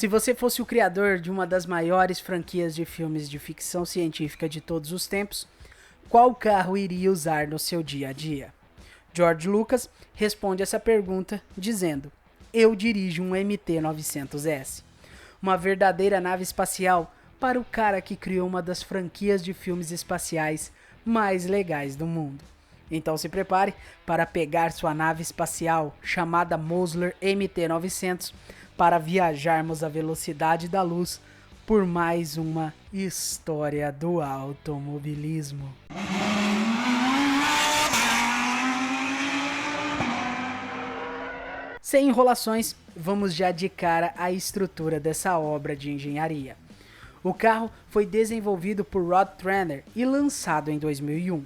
Se você fosse o criador de uma das maiores franquias de filmes de ficção científica de todos os tempos, qual carro iria usar no seu dia a dia? George Lucas responde essa pergunta dizendo: eu dirijo um MT-900S, uma verdadeira nave espacial para o cara que criou uma das franquias de filmes espaciais mais legais do mundo. Então se prepare para pegar sua nave espacial chamada Mosler MT-900 para viajarmos à velocidade da luz por mais uma história do automobilismo. Sem enrolações, vamos já de cara à estrutura dessa obra de engenharia. O carro foi desenvolvido por Rod Trenner e lançado em 2001.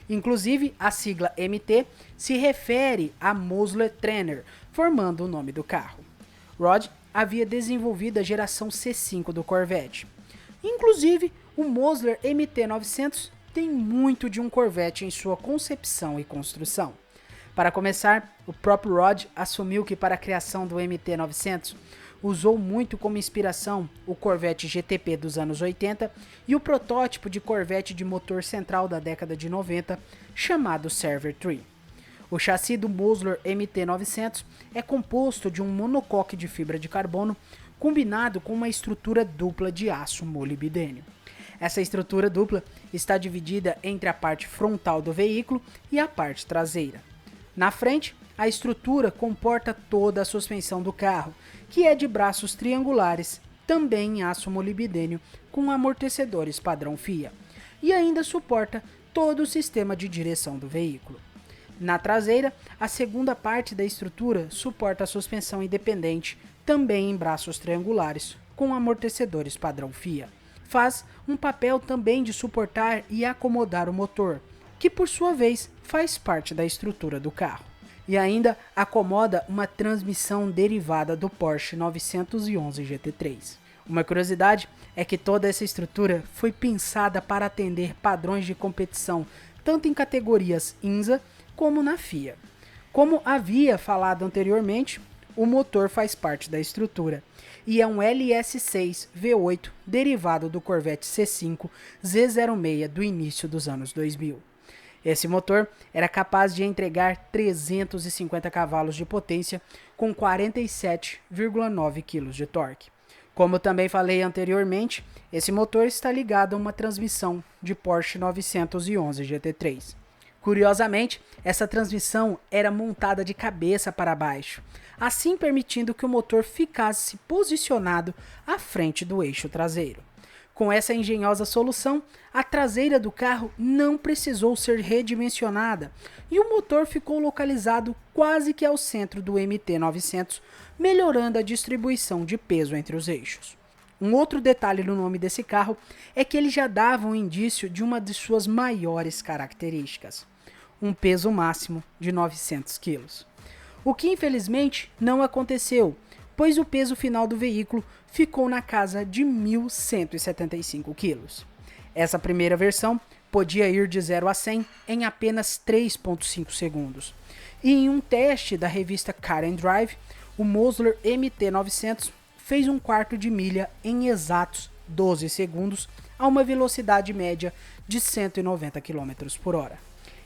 Inclusive, a sigla MT se refere a Mosler Trenner, formando o nome do carro. Rod havia desenvolvido a geração C5 do Corvette. Inclusive, o Mosler MT-900 tem muito de um Corvette em sua concepção e construção. Para começar, o próprio Rod assumiu que para a criação do MT-900 usou muito como inspiração o Corvette GTP dos anos 80 e o protótipo de Corvette de motor central da década de 90, chamado Server 3. O chassi do Mosler MT-900 é composto de um monocoque de fibra de carbono combinado com uma estrutura dupla de aço molibdênio. Essa estrutura dupla está dividida entre a parte frontal do veículo e a parte traseira. Na frente, a estrutura comporta toda a suspensão do carro, que é de braços triangulares, também em aço molibdênio, com amortecedores padrão FIA, e ainda suporta todo o sistema de direção do veículo. Na traseira, a segunda parte da estrutura suporta a suspensão independente, também em braços triangulares, com amortecedores padrão FIA. Faz um papel também de suportar e acomodar o motor, que por sua vez faz parte da estrutura do carro. E ainda acomoda uma transmissão derivada do Porsche 911 GT3. Uma curiosidade é que toda essa estrutura foi pensada para atender padrões de competição, tanto em categorias INSA como na FIA. Como havia falado anteriormente, o motor faz parte da estrutura e é um LS6 V8 derivado do Corvette C5 Z06 do início dos anos 2000. Esse motor era capaz de entregar 350 cavalos de potência com 47,9 kg de torque. Como também falei anteriormente, esse motor está ligado a uma transmissão de Porsche 911 GT3. Curiosamente, essa transmissão era montada de cabeça para baixo, assim permitindo que o motor ficasse posicionado à frente do eixo traseiro. Com essa engenhosa solução, a traseira do carro não precisou ser redimensionada e o motor ficou localizado quase que ao centro do MT-900, melhorando a distribuição de peso entre os eixos. Um outro detalhe no nome desse carro é que ele já dava um indício de uma de suas maiores características: um peso máximo de 900 kg. O que infelizmente não aconteceu, pois o peso final do veículo ficou na casa de 1.175 kg. Essa primeira versão podia ir de 0 a 100 em apenas 3,5 segundos. E em um teste da revista Car and Drive, o Mosler MT-900 fez 1/4 de milha em exatos 12 segundos a uma velocidade média de 190 km por hora.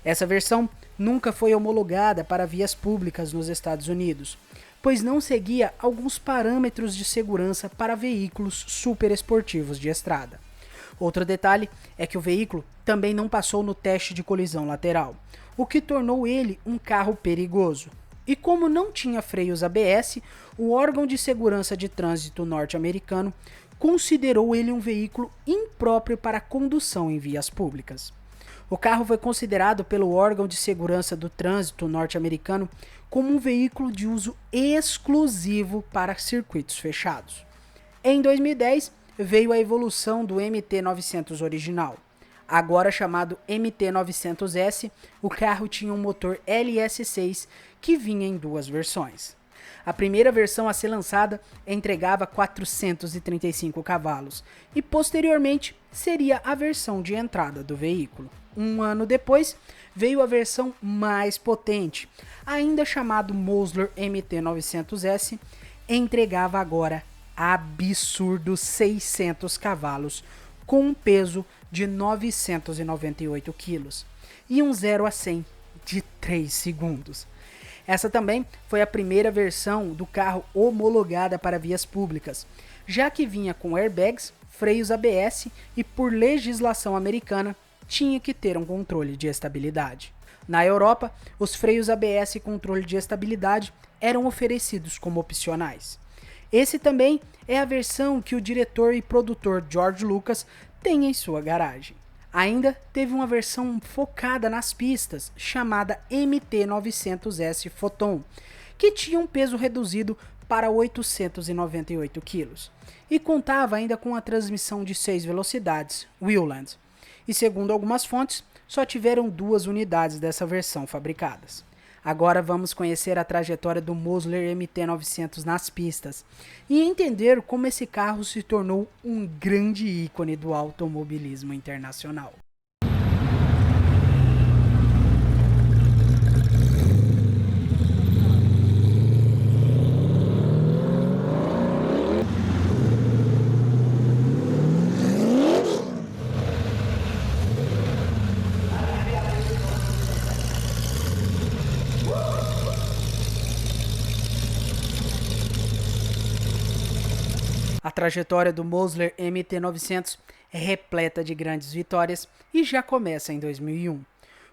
Essa versão nunca foi homologada para vias públicas nos Estados Unidos, pois não seguia alguns parâmetros de segurança para veículos super esportivos de estrada. Outro detalhe é que o veículo também não passou no teste de colisão lateral, o que tornou ele um carro perigoso. E como não tinha freios ABS, o órgão de segurança de trânsito norte-americano considerou ele um veículo impróprio para condução em vias públicas. O carro foi considerado pelo órgão de segurança do trânsito norte-americano como um veículo de uso exclusivo para circuitos fechados. Em 2010, veio a evolução do MT-900 original. Agora chamado MT-900S, o carro tinha um motor LS6 que vinha em duas versões. A primeira versão a ser lançada entregava 435 cavalos e posteriormente seria a versão de entrada do veículo. Um ano depois veio a versão mais potente, ainda chamado Mosler MT-900S, entregava agora absurdos 600 cavalos, com um peso de 998 quilos e um 0 a 100 de 3 segundos. Essa também foi a primeira versão do carro homologada para vias públicas, já que vinha com airbags, freios ABS e, por legislação americana, tinha que ter um controle de estabilidade. Na Europa, os freios ABS e controle de estabilidade eram oferecidos como opcionais. Esse também é a versão que o diretor e produtor George Lucas tem em sua garagem. Ainda teve uma versão focada nas pistas, chamada MT-900S Photon, que tinha um peso reduzido para 898 kg e contava ainda com a transmissão de 6 velocidades, Wheeland. E segundo algumas fontes, só tiveram 2 unidades dessa versão fabricadas. Agora vamos conhecer a trajetória do Mosler MT-900 nas pistas e entender como esse carro se tornou um grande ícone do automobilismo internacional. A trajetória do Mosler MT-900 é repleta de grandes vitórias e já começa em 2001.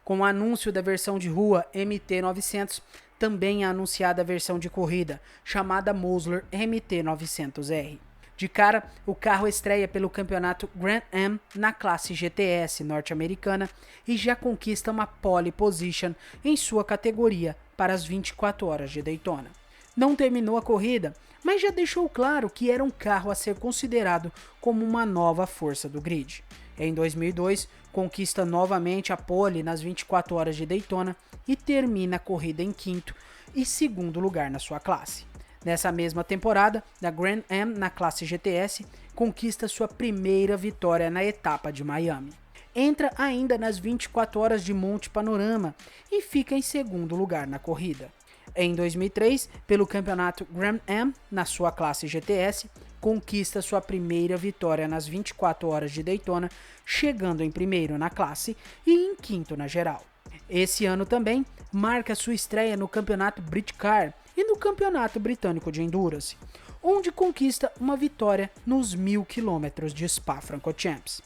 Com o anúncio da versão de rua MT-900, também é anunciada a versão de corrida, chamada Mosler MT-900R. De cara, o carro estreia pelo campeonato Grand Am na classe GTS norte-americana e já conquista uma pole position em sua categoria para as 24 horas de Daytona. Não terminou a corrida, mas já deixou claro que era um carro a ser considerado como uma nova força do grid. Em 2002, conquista novamente a pole nas 24 horas de Daytona e termina a corrida em quinto e segundo lugar na sua classe. Nessa mesma temporada, da Grand Am na classe GTS, conquista sua primeira vitória na etapa de Miami. Entra ainda nas 24 horas de Monte Panorama e fica em segundo lugar na corrida. Em 2003, pelo campeonato Grand Am, na sua classe GTS, conquista sua primeira vitória nas 24 horas de Daytona, chegando em primeiro na classe e em quinto na geral. Esse ano também marca sua estreia no campeonato Britcar e no campeonato britânico de Endurance, onde conquista uma vitória nos 1000 km de Spa-Francorchamps.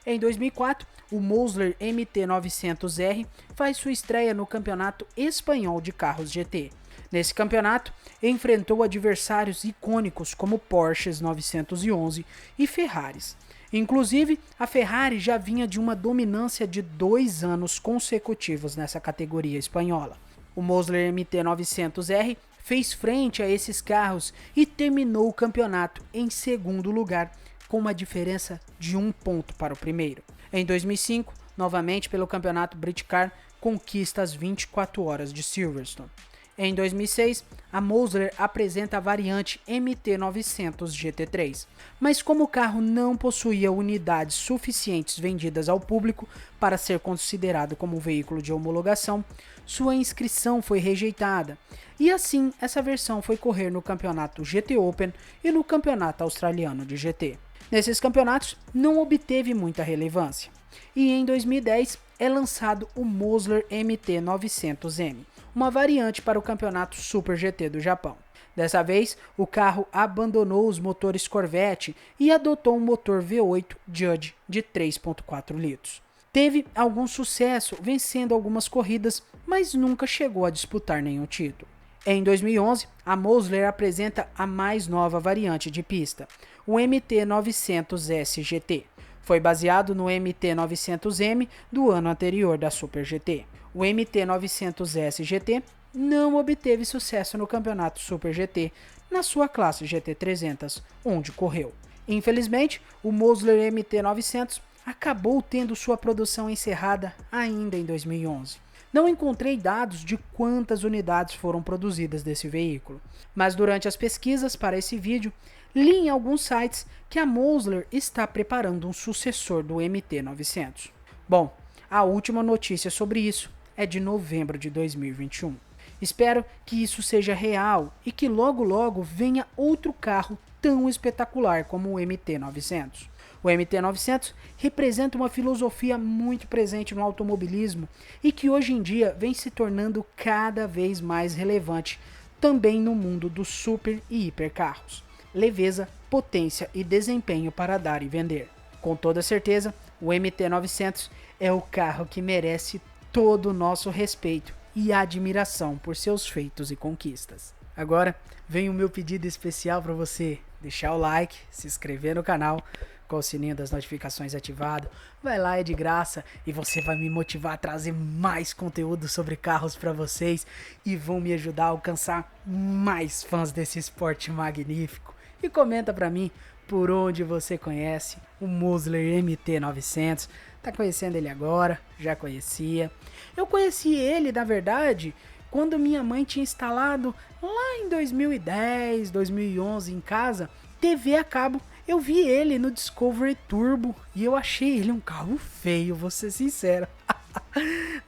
Em 2004, o Mosler MT-900R faz sua estreia no Campeonato Espanhol de Carros GT. Nesse campeonato, enfrentou adversários icônicos como Porsches 911 e Ferraris. Inclusive, a Ferrari já vinha de uma dominância de 2 anos consecutivos nessa categoria espanhola. O Mosler MT-900R fez frente a esses carros e terminou o campeonato em segundo lugar, com uma diferença de 1 ponto para o primeiro. Em 2005, novamente pelo campeonato Britcar, conquista as 24 horas de Silverstone. Em 2006, a Mosler apresenta a variante MT-900 GT3, mas como o carro não possuía unidades suficientes vendidas ao público para ser considerado como um veículo de homologação, sua inscrição foi rejeitada, e assim essa versão foi correr no campeonato GT Open e no campeonato australiano de GT. Nesses campeonatos não obteve muita relevância, e em 2010 é lançado o Mosler MT-900M, uma variante para o campeonato Super GT do Japão. Dessa vez, o carro abandonou os motores Corvette e adotou um motor V8 Judge de 3.4 litros. Teve algum sucesso vencendo algumas corridas, mas nunca chegou a disputar nenhum título. Em 2011, a Mosler apresenta a mais nova variante de pista, o MT-900S GT. Foi baseado no MT-900M do ano anterior da Super GT. O MT-900S GT não obteve sucesso no campeonato Super GT na sua classe GT300, onde correu. Infelizmente, o Mosler MT-900 acabou tendo sua produção encerrada ainda em 2011. Não encontrei dados de quantas unidades foram produzidas desse veículo, mas durante as pesquisas para esse vídeo, li em alguns sites que a Mosler está preparando um sucessor do MT-900. Bom, a última notícia sobre isso é de novembro de 2021. Espero que isso seja real e que logo logo venha outro carro tão espetacular como o MT-900. O MT-900 representa uma filosofia muito presente no automobilismo e que hoje em dia vem se tornando cada vez mais relevante também no mundo dos super e hipercarros. Leveza, potência e desempenho para dar e vender. Com toda certeza, o MT-900 é o carro que merece todo o nosso respeito e admiração por seus feitos e conquistas. Agora, vem o meu pedido especial para você deixar o like, se inscrever no canal, com o sininho das notificações ativado. Vai lá, é de graça e você vai me motivar a trazer mais conteúdo sobre carros para vocês e vão me ajudar a alcançar mais fãs desse esporte magnífico. E comenta para mim por onde você conhece o Musler MT-900. Tá conhecendo ele agora? Já conhecia? Eu conheci ele, na verdade, quando minha mãe tinha instalado lá em 2010, 2011 em casa, TV a cabo. Eu vi ele no Discovery Turbo e eu achei ele um carro feio, vou ser sincero.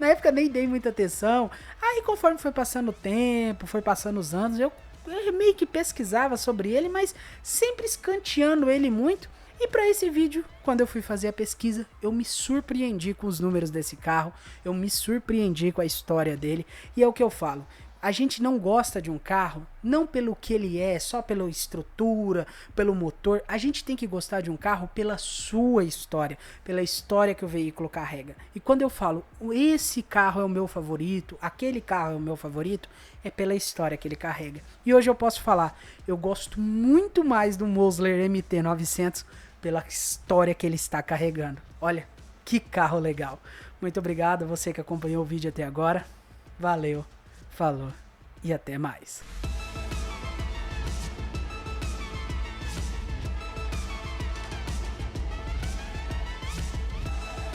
Na época nem dei muita atenção. Aí conforme foi passando o tempo, foi passando os anos, eu meio que pesquisava sobre ele, mas sempre escanteando ele muito. E para esse vídeo, quando eu fui fazer a pesquisa, eu me surpreendi com os números desse carro, eu me surpreendi com a história dele, e é o que eu falo. A gente não gosta de um carro, não pelo que ele é, só pela estrutura, pelo motor. A gente tem que gostar de um carro pela sua história, pela história que o veículo carrega. E quando eu falo, esse carro é o meu favorito, aquele carro é o meu favorito, é pela história que ele carrega. E hoje eu posso falar, eu gosto muito mais do Musler MT-900 pela história que ele está carregando. Olha, que carro legal. Muito obrigado a você que acompanhou o vídeo até agora. Valeu. Falou e até mais.